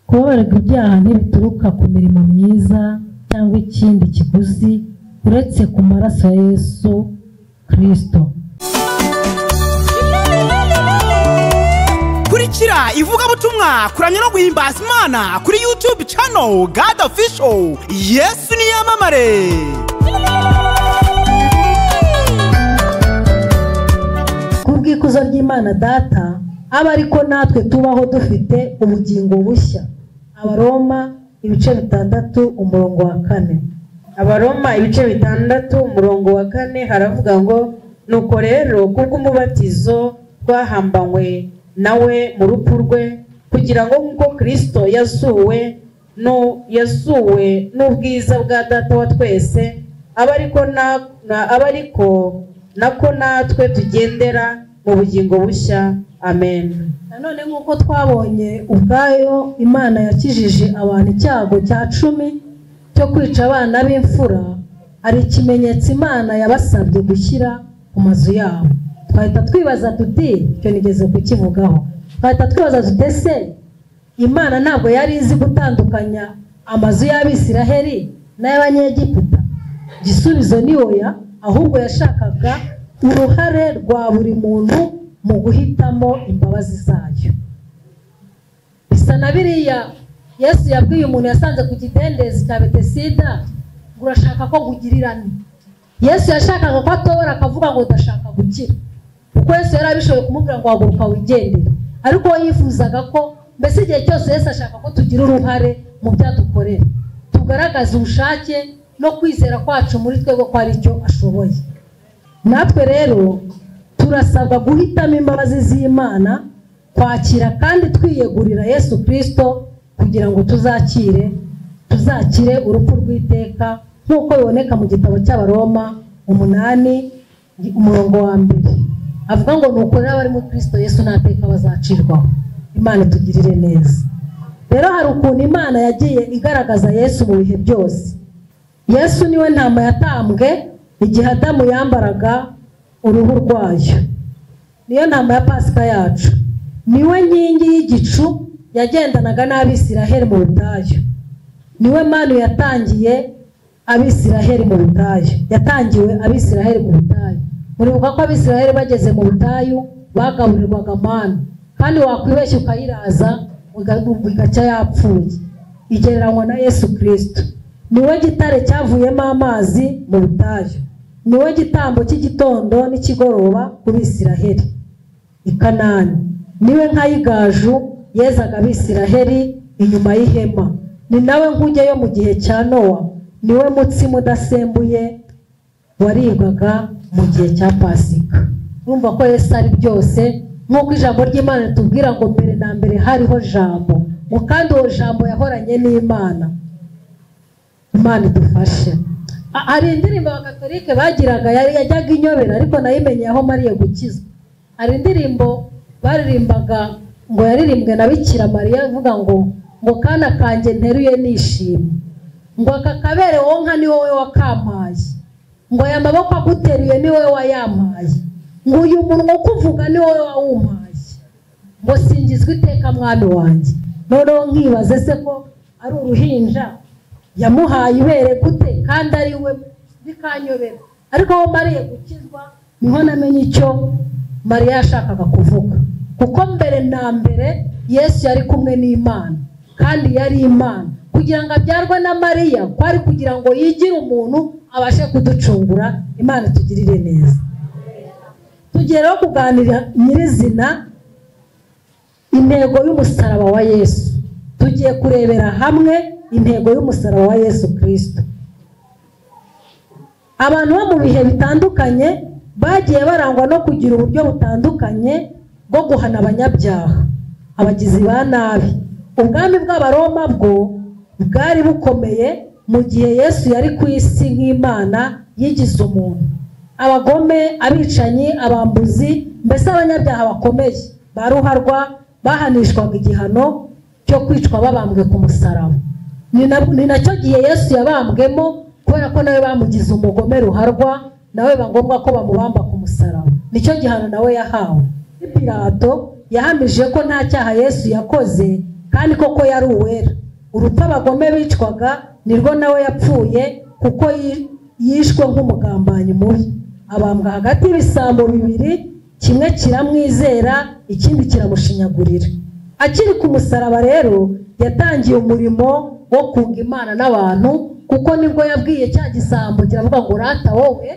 Kubabarirwa ibyaha ntibituruka ku mirimo myiza cyangwa ikindi kiguzi uretse ku maraso ya Yesu Kristo. Kurikira ivugabutumwa kuramya no guhimbaza Imana kuri YouTube channel God Official. Yesu ni yamamare. Kubw'ikuzo ry'Imana Data aba ariko natwe tubaho dufite ubugingo bushya. Abaroma ibice 6 umurongo wa 4. Abaroma ibice 6 umurongo wa 4 haravuga ngo nuko rero kubw'umubatizo twahambanywe nawe mu rupfu rwe kugira ngo nk'uko Kristo yasuwe n'ubwiza bwa Data wa twese abariko nako natwe tugendera mu bugingo bushya. Amen. Nanone nk'uko twabonye ubwayo Imana yakijije abantu icyago cya 10 cyo kwica abana b'imfura, ari ikimenyetso Imana yabasabye gushyira ku mazu yabo. Twahita twibaza tuti, icyo nigeze kukivugaho, twahita twibaza tutese Imana ntabwo yari izi gutandukanya amazu y'Abisiraheli n'ay'Abanyegiputa? Igisubizo ni oya, ahubwo yashakaga uruhare rwa buri muntu mu guhitamo imbabazi zayo. Bisa na biriya Yesu yabwiye umuntu yasanze ku kidendezi cya Betesida, urashaka ko gugirirana. Yesu yashakaga ko atobora akavuga ngo ndashaka gukira, kuko Yesu yari abishoboye kumubwira ngo haguruka wigendere, ariko we yifuzaga ko mbese igihe cyose Yesu ashaka ko tugira uruhare mu byadukorera, tugaragaza ubushake no kwizera kwacu muri twebwe ko ari icyo ashoboye. Natwe rero turasabwa guhitamo imbabazi z'Imana, kwakira kandi twiyegurira Yesu Kristo kugira ngo tuzakire urupfu rw'iteka nk'uko biboneka mu gitabo cy'Abaroma 8 umurongo wa 2. Avuga ngo nuko rero abari muri Kristo Yesu nta teka bazacirwaho. Imana tugirire neza. Rero hari ukuntu Imana yagiye igaragaza Yesu mu bihe byose. Yesu niwe ntama yatambwe igihe Adamu yambaraga uruhu rwayo. Niyo ntama ya Pasika yacu. Niwe nkingi y'igicu yagendanaga n'Abisiraheli mu butayu. Niwe Mana yatangiwe Abisiraheli mu butayu. Muribuka ko Abisiraheli bageze mu butayu bagaburirwaga mana, kandi wakwibeshya ukayiraza ugacya yapfuye. Igereranywa na Yesu Kristo. Niwe gitare cyavuyemo amazi mu butayu. Niwe gitambo cy'igitondo n'ikigoroba ku Bisiraheli i Kanani. Niwe nka y'igaju yezaga Abisiraheli inyuma y'ihema. Ni nawe nkuge yo mu gihe cya Nowa. Niwe mutsima udasembuye waribwaga mu gihe cya Pasika. Urumva ko Yesu ari byose, nk'uko ijambo ry'Imana ritubwira ngo mbere na mbere hariho jambo, ngo kandi uwo jambo yahoranye n'Imana. Imana idufashe. Hari indirimbo Abakatolike bagiraga yajyaga inyobera, ariko nayimenye aho mariye gukizwa. Hari indirimbo baririmbaga ngo yaririmbwe na Bikira Mariya ivuga ngo kana kanjye nteruye nishimye, ngo aka kabere wonka ni wowe wakampaye, ngo aya maboko aguteruye ni wowe wayampaye, ngo uyu munwa ukuvuga ni wowe wawumpaye, ngo singizwe iteka mwami wanjye. Noneho nkibaze se ko ari uruhinja yamuhaye ibere gute kandi ari we bikanyobera. Ariko aho mariye gukizwa niho namenye icyo Mariya yashakaga kuvuga, kuko mbere na mbere Yesu yari kumwe n'Imana kandi yari Imana. Kugira ngo abyarwe na Mariya kwari kugira ngo yigire umuntu abashe kuducungura. Imana tugirire neza. Tugeraho kuganira nyirizina intego y'umusaraba wa Yesu. Tugiye kurebera hamwe intego y'umusaraba wa Yesu Kristo. Abantu bo mu bihe bitandukanye bagiye barangwa no kugira uburyo butandukanye bwo guhana abanyabyaha, abagizi ba nabi. Ubwami bw'Abaroma bwo bwari bukomeye mu gihe Yesu yari ku isi nk'Imana yigize umuntu. Abagome, abicanyi, abambuzi, mbese abanyabyaha bakomeye baruharwa bahanishwaga igihano cyo kwicwa babambwe ku musaraba. Ni nacyo gihe Yesu yabambwemo, kubera ko nawe bamugize umugome ruharwa, nawe bangombwa ko bamubamba ku musaraba. Nicyo gihano nawe yahawe. Pilato yahamije ko nta cyaha Yesu yakoze, kandi koko yari uwera. Urupfu abagome bicwaga nirwo nawe yapfuye, kuko yishwe nk'umugambanyi mubi. Abambwa hagati y'ibisambo bibiri, kimwe kiramwizera, ikindi kiramushinyagurira. Akiri ku musaraba rero yatangiye umurimo wo kunga Imana n'abantu, kuko nibwo yabwiye cya gisambo kiravuga ngo rata wowe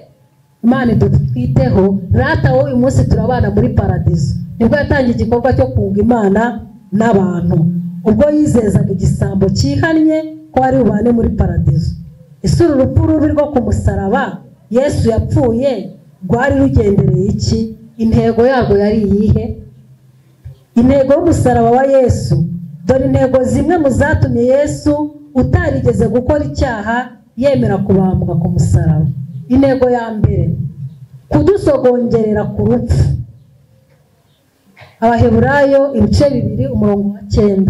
Imana idutwiteho, rata wowe uyu munsi turabana muri paradizo. Nibwo yatangiye igikorwa cyo kunga Imana n'abantu, ubwo yizezaga igisambo cyihannye ko ari bubane muri paradizo. Isura urupfu rubi rwo ku musaraba Yesu yapfuye rwari rugendereye iki? Intego yarwo yari iyihe? Intego y'umusaraba wa Yesu, dore intego zimwe mu zatumye Yesu utarigeze gukora icyaha yemera kubambwa ku musaraba. Intego ya mbere, kudusogongerera ku rupfu. Abaheburayo ibice 2:9.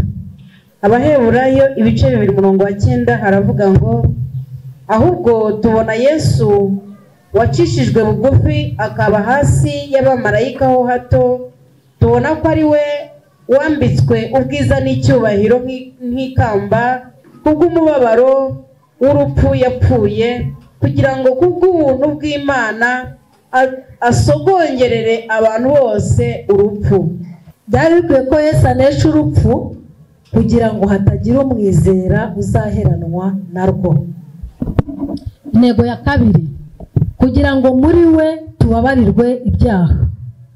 Abaheburayo ibice 2:9 haravuga ngo ahubwo tubona Yesu wacishijwe bugufi akaba hasi y'abamarayika ho hato, tubona ko ari we wambitswe ubwiza n'icyubahiro nk'ikamba kubw'umubabaro w'urupfu yapfuye, kugira ngo kubw'ubuntu bw'Imana asogongerere abantu bose urupfu. Byari bikwiye ko Yesu anesha urupfu kugira ngo hatagira umwizera uzaheranwa narwo. Intego ya kabiri, kugira ngo muri we tubabarirwe ibyaha.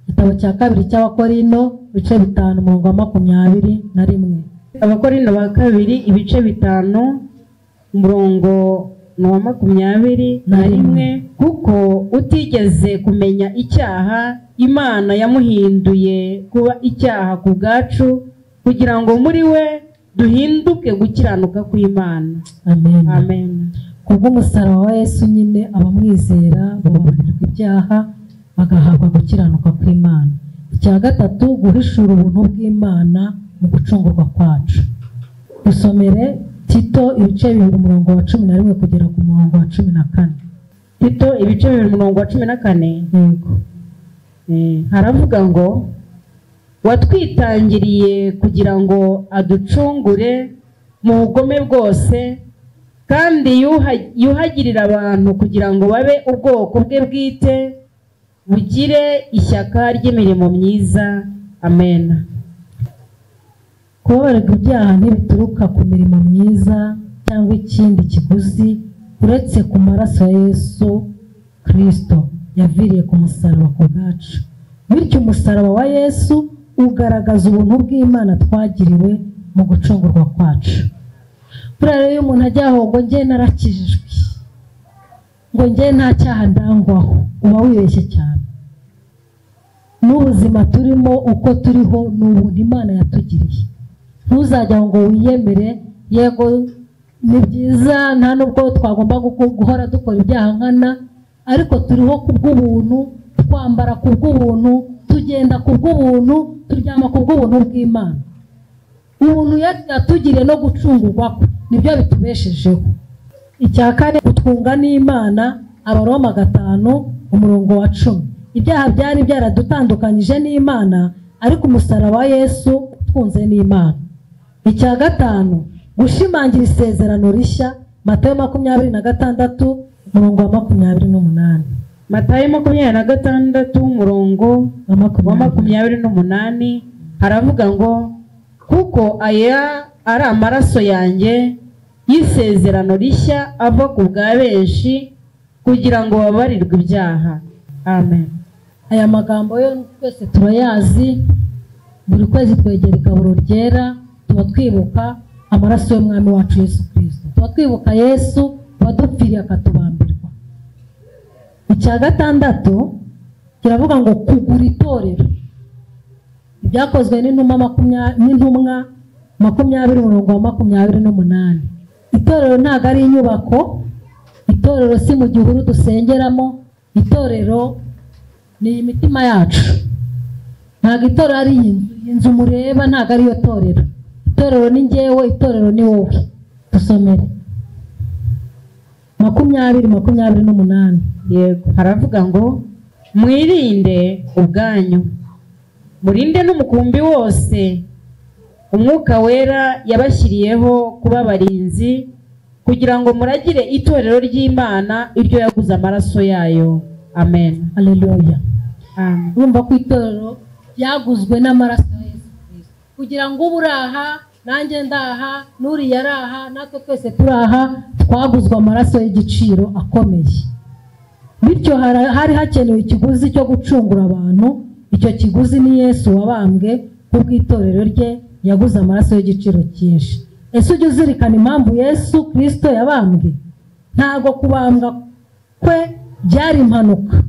Igitabo cya kabiri cy'Abakorino ibice 5:21. Abakorino ba kabiri ibice 5:21. Kuko utigeze kumenya icyaha Imana yamuhinduye kuba icyaha ku bwacu, kugira ngo muri we duhinduke gukiranuka kw'Imana. Amen. Amen. Kubw'umusaraba wa Yesu nyine abamwizera bababarirwa ibyaha bagahabwa gukiranuka kw'Imana. Icya gatatu, guhishura ubuntu bw'Imana mu gucungurwa kwacu. Dusomere Tito ibice 2:11 kugera ku 14. Tito ibice 2:14. Yego. Haravuga ngo watwitangiriye kugira ngo aducungure mu bugome bwose, kandi yuhagirira abantu kugira ngo babe ubwoko bwe bwite, bugire ishyaka ry'imirimo myiza. Amen. Kubabarirwa ibyaha ntibituruka ku mirimo myiza cyangwa ikindi kiguzi, uretse ku maraso ya Yesu Kristo yaviriye ku musaraba ku bwacu. Bityo umusaraba wa Yesu ugaragaza ubuntu bw'Imana twagiriwe mu gucungurwa kwacu. Buriya iyo umuntu ajya aho ngo njye narakijijwe, ngo njye nta cyaha ndangwaho, uba wibeshye cyane. N'ubuzima turimo uko turiho ni ubuntu Imana yatugiriye. Ntuzajya ngo wiyemere, yego ni byiza, nta nubwo twagomba guhora dukora ibyaha nkana, ariko turiho kubw'ubuntu, twambara kubw'ubuntu, tugenda kubw'ubuntu, turyama kubw'ubuntu bw'Imana. Ubuntu yatugiriye no gucungurwa nibyo bitubeshejeho. Icya kane, gutwunga n'Imana. Abaroma 5:10. Ibyaha byari byaradutandukanyije n'Imana, ariko umusaraba wa Yesu utwunze n'Imana. Icya gatanu, gushimangira isezerano rishya. Matayo 26:28. Matayo 26:28 haravuga ngo kuko aya ari amaraso yanjye y'isezerano rishya ava ku bwa benshi, kugira ngo babarirwe ibyaha. Amen. Aya magambo yo twese turayazi. Buri kwezi twegera igaburo ryera, tuba twibuka amaraso y'Umwami wacu Yesu Kristo. Tuba twibuka Yesu wadupfiriye akatubambirwa. Icya gatandatu kiravuga ngo kugura itorero. Ibyakozwe n'intumwa 20:28. Itorero ntabwo ari inyubako, itorero si mu gihuru dusengeramo, itorero ni imitima yacu. Ntabwo itorero ari inzu mureba, ntabwo ari yo torero. Itorero ni njyewe, itorero ni wowe. Dusomere 20:28. Yego, haravuga ngo mwirinde ubwanyu, murinde n'umukumbi wose, umwuka wera yabashyiriyeho kuba abarinzi kugira ngo muragire itorero ry'Imana iryo yaguze amaraso yayo. Amen. Haleluya. Amen. Urumva ko itorero ryaguzwe n'amaraso ya Yesu Kristo kugira ngo uburaha nanjye ndaha n'uriya araha natwe twese turaha, twaguzwe amaraso y'igiciro akomeye. Bityo hari hakenewe ikiguzi cyo gucungura abantu. Icyo kiguzi ni Yesu wabambwe kubw'itorero rye, yaguze amaraso y'igiciro cyinshi. Ese ujye uzirikana impamvu Yesu Kristo yabambwe? Ntabwo kubambwa kwe byari impanuka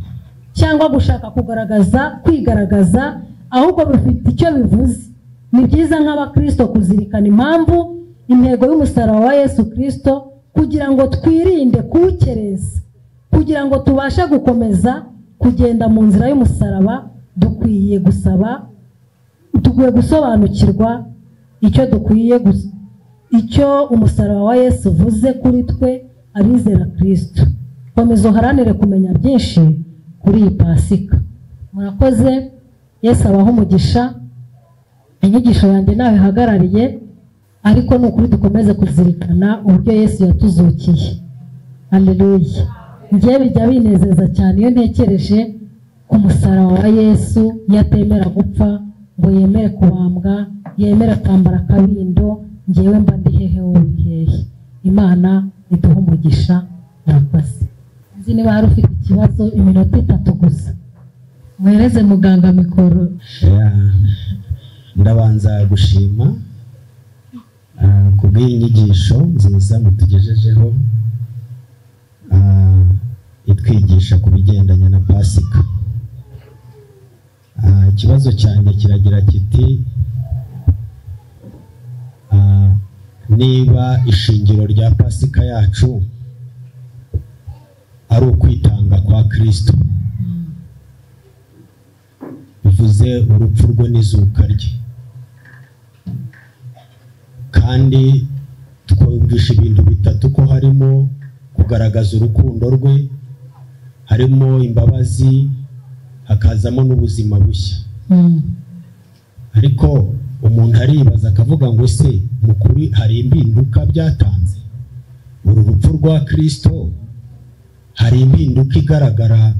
cyangwa gushaka kwigaragaza, ahubwo bifite icyo bivuze. Ni byiza nk'abakristo kuzirikana impamvu, intego y'umusaraba wa Yesu Kristo, kugira ngo twirinde kuwukereza, kugira ngo tubashe gukomeza kugenda mu nzira y'umusaraba. Dukwiye gusobanukirwa icyo umusaraba wa Yesu uvuze kuri twe abizera Kristo. Komeza uharanire kumenya byinshi kuri iyi Pasika. Murakoze. Yesu abaho umugisha. Inyigisho yanjye nawe hagarariye, ariko ni ukuri dukomeze kuzirikana uburyo Yesu yatuzukiye. Haleluya. Njye bijya binezeza cyane iyo ntekereje ku musaraba wa Yesu, yatemera gupfa ngo yemere kubambwa, yemera kwambara akabindo. Njyewe mba ndi hehe wowe uri hehe? Imana iduhe umugisha. Murakoze. Nzi niba hari ufite ikibazo, iminota 3 gusa. Mwereze muganga mikoro. Ndabanza gushima kubw'inyigisho nziza mutugejejeho itwigisha ku bigendanye na Pasika. Ikibazo cyanjye kiragira kiti, niba ishingiro rya Pasika yacu ari ukwitanga kwa Kristo, bivuze urupfu rwe n'izuka rye, kandi twumvisha ibintu bitatu, ko harimo kugaragaza urukundo rwe, harimo imbabazi, hakazamo n'ubuzima bushya. Ariko umuntu aribaza akavuga ngo se mukuri hari impinduka byatanze? Uru rupfu rwa Kristo hari impinduka igaragara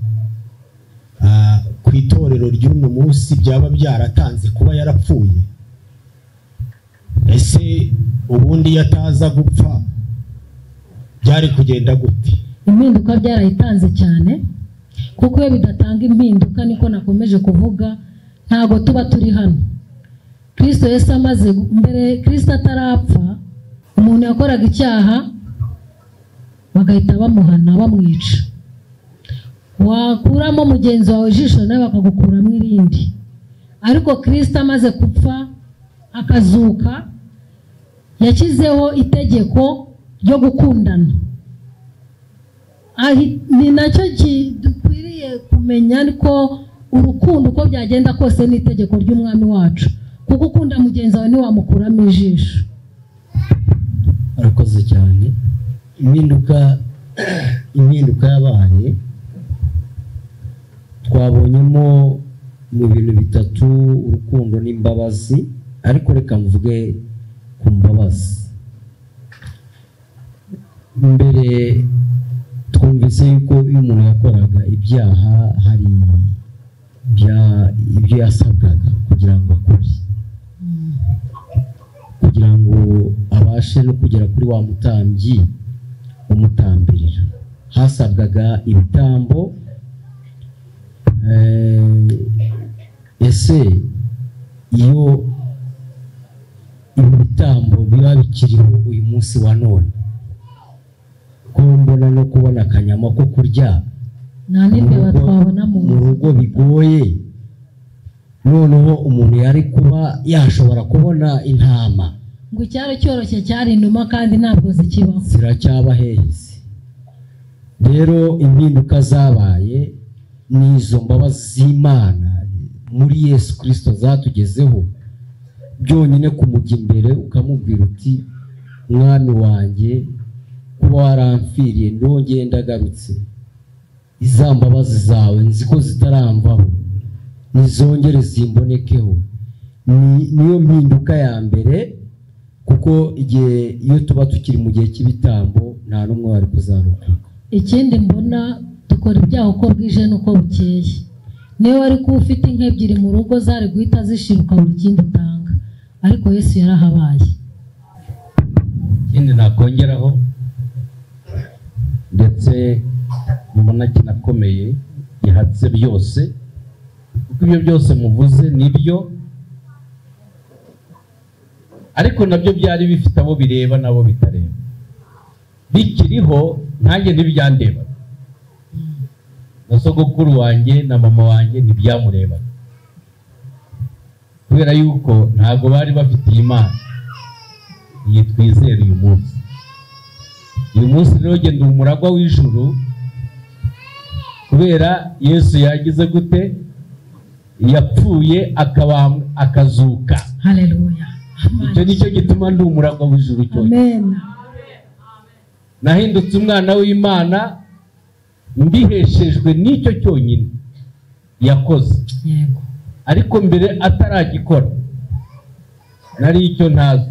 ku itorero ry'uno munsi byaba byaratanze kuba yarapfuye? Ese ubundi yataza gupfa byari kugenda gute? Impinduka byarayitanze cyane, kuko iyo bidatanga impinduka, niko nakomeje kuvuga, ntago tuba turi hano. Kristo Yesu amaze mbere, Kristo atarapfa, umuntu yakoraga icyaha bagahita bamuhana, bamwica. Wakuramo mugenzi wawe ijisho nawe bakagukuramo irindi. Ariko Kristo amaze gupfa akazuka, yashyizeho itegeko ryo gukundana. Ni nacyo dukwiriye kumenya, ariko urukundo uko byagenda kose ni itegeko ry'umwami wacu, kuko ukunda mugenzi wawe ntiwamukuramo ijisho. Arakoze cyane. Impinduka yabaye, twabonyemo mu bintu bitatu, urukundo n'imbabazi. Ariko reka mvuge ku mbabazi. Mbere twumvise yuko iyo umuntu yakoraga ibyaha hari ibyo yasabwaga kugira ngo akore, kugira ngo abashe no kugera kuri wa mutambyi umutambirira. Hasabwaga ibitambo. Ese iyo ibitambo biba bikiriho uyu munsi wa none, ko mbona no kubona akanyama ko kurya nta n'imbeba twabona mu rugo bigoye, noneho umuntu yari kuba yashobora kubona intama ngo icyaro cyoroshye cyari inuma, kandi ntabwo zikibaho, ziracyaba heheze. Rero impinduka zabaye n'izo mbabazi z'Imana muri Yesu Kristo zatugezeho. Byonyine kumujya imbere ukamubwira uti, mwami wanjye, kuba waramfiriye ndongeye ndagarutse, iza mbabazi zawe nzi ko zitaramvaho, nizongere zimbonekeho, niyo mpinduka ya mbere, kuko igihe iyo tuba tukiri mu gihe cy'ibitambo nta n'umwe wari kuzarokoka. Ikindi mbona dukora ibyaha uko bwije n'uko bukeye. Niyo wari kuba ufite inka ebyiri mu rugo zari guhita zishiruka buri kindi utanga, ariko Yesu yarahabaye. Ikindi nakongeraho ndetse mbona kinakomeye gihatse byose, kuko ibyo byose muvuze nibyo, ariko nabyo byari bifite abo bireba nabo bitareba. Bikiriho nanjye ntibyandeba, na sogokuru wanjye na mama wanjye ntibyamureba, kubera yuko ntabwo bari bafitiye Imana iyi twizera uyu munsi. Uyu munsi rero genda umuragwa w'ijuru, kubera Yesu yagize gute, yapfuye akazuka. Haleluya. Icyo nicyo gituma ndi umuragwa w'ijuru cyose. Amen. Nahindutse umwana w'Imana mbiheshejwe n'icyo cyonyine yakoze. Yego. Ariko mbere ataragikora nari icyo ntazi.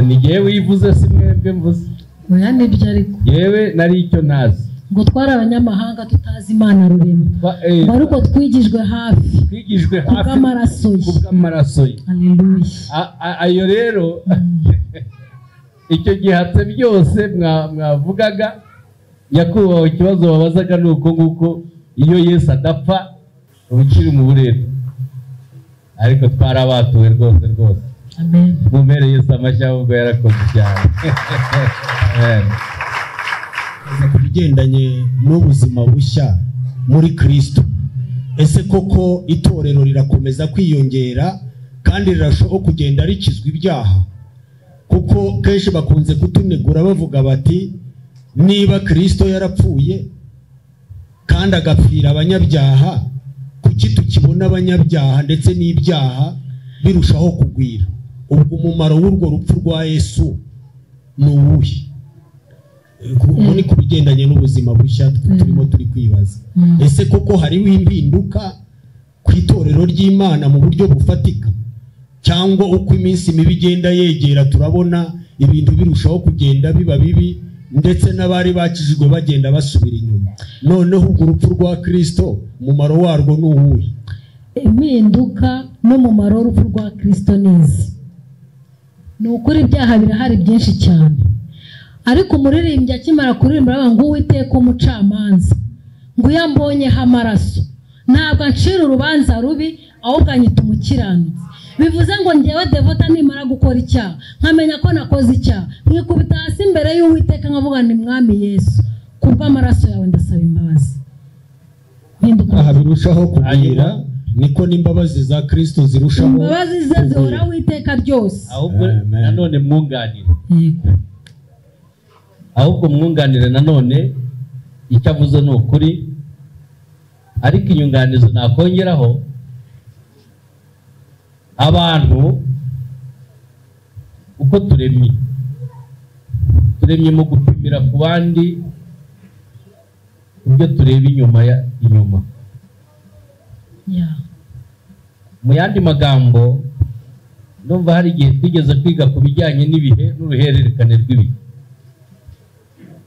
Nigiye wivuze si mwebwe mvuze. Oya nibyo ariko. Yewe nari icyo ntazi. Ngo twari abanyamahanga tutazi Imana rurema. Ariko twigijwe hafi. Twigijwe hafi kubw'amaraso ye. Haleluya. Ayo rero icyo gihatse byose mwavugaga, nyakubahwa ikibazo babazaga nuko nguko iyo Yesu adapfa ubukiri mu burere, ariko twarabatuwe rwose. Amen. Mumere Yesu amashyi ubwo yarakoze cyane. Amen. Ku bigendanye n'ubuzima bushya muri Kristo, ese koko itorero rirakomeza kwiyongera kandi rirashoboka kugenda rikizwa ibyaha? Kuko kenshi bakunze kutunegura bavuga bati niba Kristo yarapfuye kandi agapfira abanyabyaha, kuki tukibona abanyabyaha ndetse n'ibyaha birushaho kugwira? Ubwo umumaro w'urwo rupfu rwa Yesu ni uwuhe? Ni ku bigendanye n'ubuzima bushya turimo turi kwibaza, ese koko hariho impinduka ku itorero ry'Imana mu buryo bufatika, cyangwa uko iminsi mibi igenda yegera turabona ibintu birushaho kugenda biba bibi, ndetse n'abari bakijijwe bagenda basubira inyuma? Noneho ubwo urupfu rwa Kristo umumaro warwo ni uwuhe? Impinduka n'umumaro w'urupfu rwa Kristo ni ukuri ibyaha birahari byinshi cyane, ariko umuririmbyi akimara kuririmba aravuga ngo Uwiteka umucamanza, ngo iyo ambonyeho amaraso ntabwo ancira urubanza rubi, ahubwo anyita umukiranutsi. Bivuze ngo njyewe Devota nimara gukora icyaha nkamenya ko nakoze icyaha, mwikubita hasi imbere y'Uwiteka nkavuga ni Mwami Yesu, kubw'amaraso yawe ndasaba imbabazi. Aha birushaho kugwira, niko n'imbabazi za Kristo zirushaho. Imbabazi ze zihoraho iteka ryose. Ahubwo nanone mwunganire. Ahubwo mwunganire nanone icyo avuze ni ukuri, ariko inyunganizo nakongeraho, abantu uko turemye mu gupimira ku bandi ibyo tureba inyuma. Mu yandi magambo, ndumva hari igihe twigeze kwiga ku bijyanye n'ibihe n'uruhererekane rw'ibihe.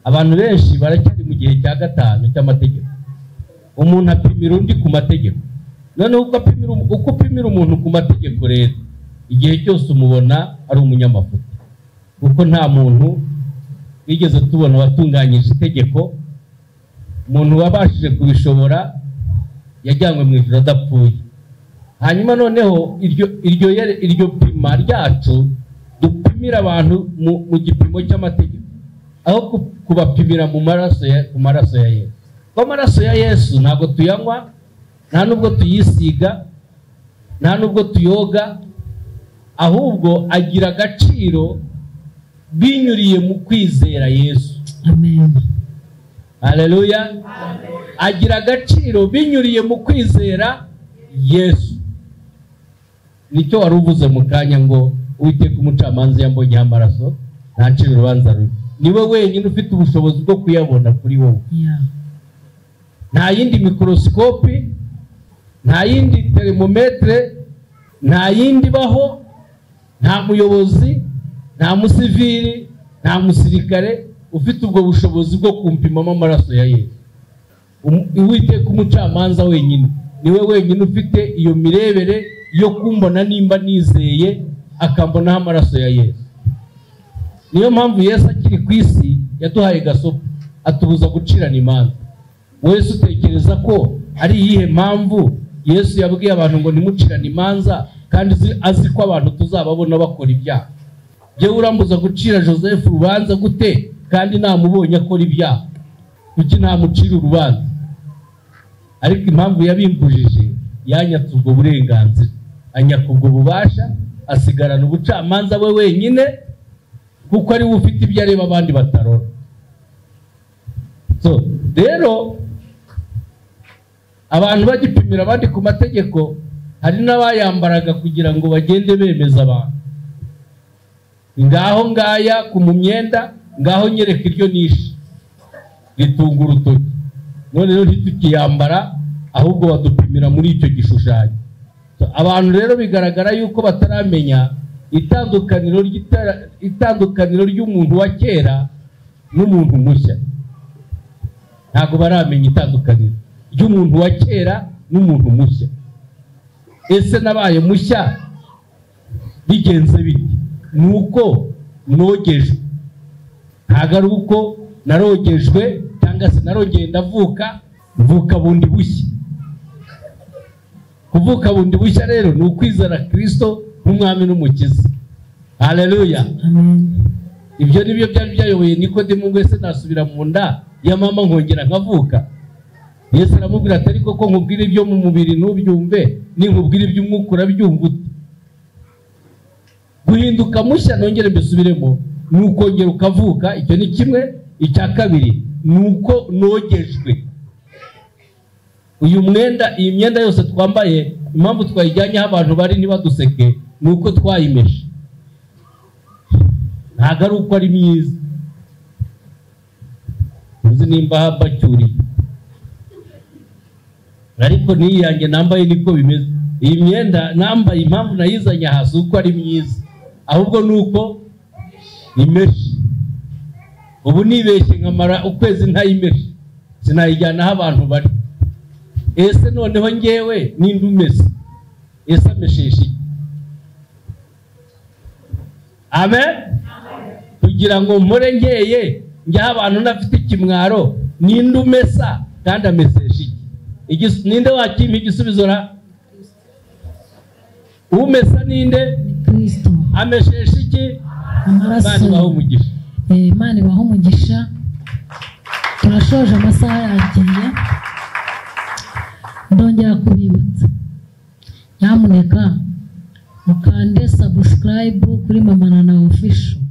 Abantu benshi baracyari mu gihe cya gatanu cy'amategeko. Umuntu apimira undi ku mategeko. Noneho uko upimira umuntu ku mategeko rero, igihe cyose umubona ari umunyamafuti, kuko nta muntu wigeze tubona watunganyije itegeko. Umuntu wabashije kubishobora yajyanywe mu ijuru adapfuye. Hanyuma noneho iryo pima ryacu dupimira abantu mu gipimo cy'amategeko, aho kubapimira ku maraso ya Yesu. Ko amaraso ya Yesu ntabwo tuyanywa, nta nubwo tuyisiga, nta nubwo tuyoga, ahubwo agira agaciro binyuriye mu kwizera Yesu. Amen. Haleluya. Agira agaciro binyuriye mu kwizera Yesu. Nicyo wari uvuze mu kanya ngo Uwiteka umucamanza yambonyeho amaraso ntacira urubanza rubi. Niwe wenyine ufite ubushobozi bwo kuyabona kuri wowe. Nta yindi mikorosikopi, nta yindi termometre, nta yindi baho, nta muyobozi, nta musivili, nta musirikare ufite ubwo bushobozi bwo kumpimamo amaraso ya Yesu. Uwiteka umucamanza wenyine niwe wenyine ufite iyo mirebere yo kumbona nimba nizeye akambonaho amaraso ya Yesu. Niyo mpamvu Yesu akiri ku isi yaduhaye gasopo atubuza gucirana imanza. Wese utekereza ko ari iyihe mpamvu Yesu yabwiye abantu ngo nimucirane imanza kandi azi ko abantu tuzababona bakora ibyaha? Jewe urambuza gucira Joseph urubanza gute kandi namubonye akora ibyaha? Kuki ntamucira urubanza? Ariko impamvu yabimbujije yanyatse ubwo burenganzira, anyaka ubwo bubasha, asigarana ubucamanza we wenyine kuko ari we ufite ibyo areba abandi batarora. So rero abantu bagipimira abandi ku mategeko, hari n'abayambaraga kugira ngo bagende bemeza abantu. Ngaho ngaya ku mu myenda, ngaho nyereka iryo nishe ritunga urutoki. None rero ntitukiyambara ahubwo badupimira muri icyo gishushanyo. So, abantu rero bigaragara yuko bataramenya itandukaniro ry'umuntu wa kera n'umuntu mushya. Ntabwo baramenya itandukaniro ry'umuntu wa kera n'umuntu mushya. Ese nabaye mushya bigenze bite? Nuko nogejwe, ntabwo ari uko narogejwe cyangwa se narongeye ndavuka, mvuka bundi bushya. Kuvuka bundi bushya rero ni ukwizera Kristo nk'umwami n'umukiza. Haleluya, amen. Ibyo nibyo byari byayoboye Nikodemo ngo ese nasubira mu nda ya mama nkongera nkavuka? Yesu aramubwira ati ariko ko nkubwira ibyo mu mubiri ntubyumve, ninkubwira iby'umwuka urabyumva ute? Guhinduka mushya nongere mbisubiremo ni ukongera ukavuka, icyo ni kimwe. Icya kabiri ni uko nogejwe. Iyi myenda yose twambaye, impamvu twayijyanyeho abantu bari ntibaduseke ni uko twayimeshe, ntabwo ari uko ari myiza. Uzi nimba bacyuriye, ariko n'iyi yanjye nambaye niko bimeze. Iyi myenda nambaye impamvu nayizanye hasi uko ari myiza, ahubwo ni uko imeshe. Ubu nibeshye nkamara ukwezi ntayimeshe, sinayijyana aho abantu bari. Ese noneho ngewe ninde umeze? Ese amesheshe iki? Amen. Kugira ngo mpore ngeye njyaho abantu nafite ikimwaro, ninde umesa kandi ameseshe iki? Ninde wakimpa igisubizo ra? Umesa ninde? Kristo. Amesheshe iki? Amaraso. Imana ibahe umugisha. Imana ibahe umugisha. Turashoje amasaha yagiye. Ndongera kubibutsa, nyamuneka mukande subscribe kuri Mama Nana Official.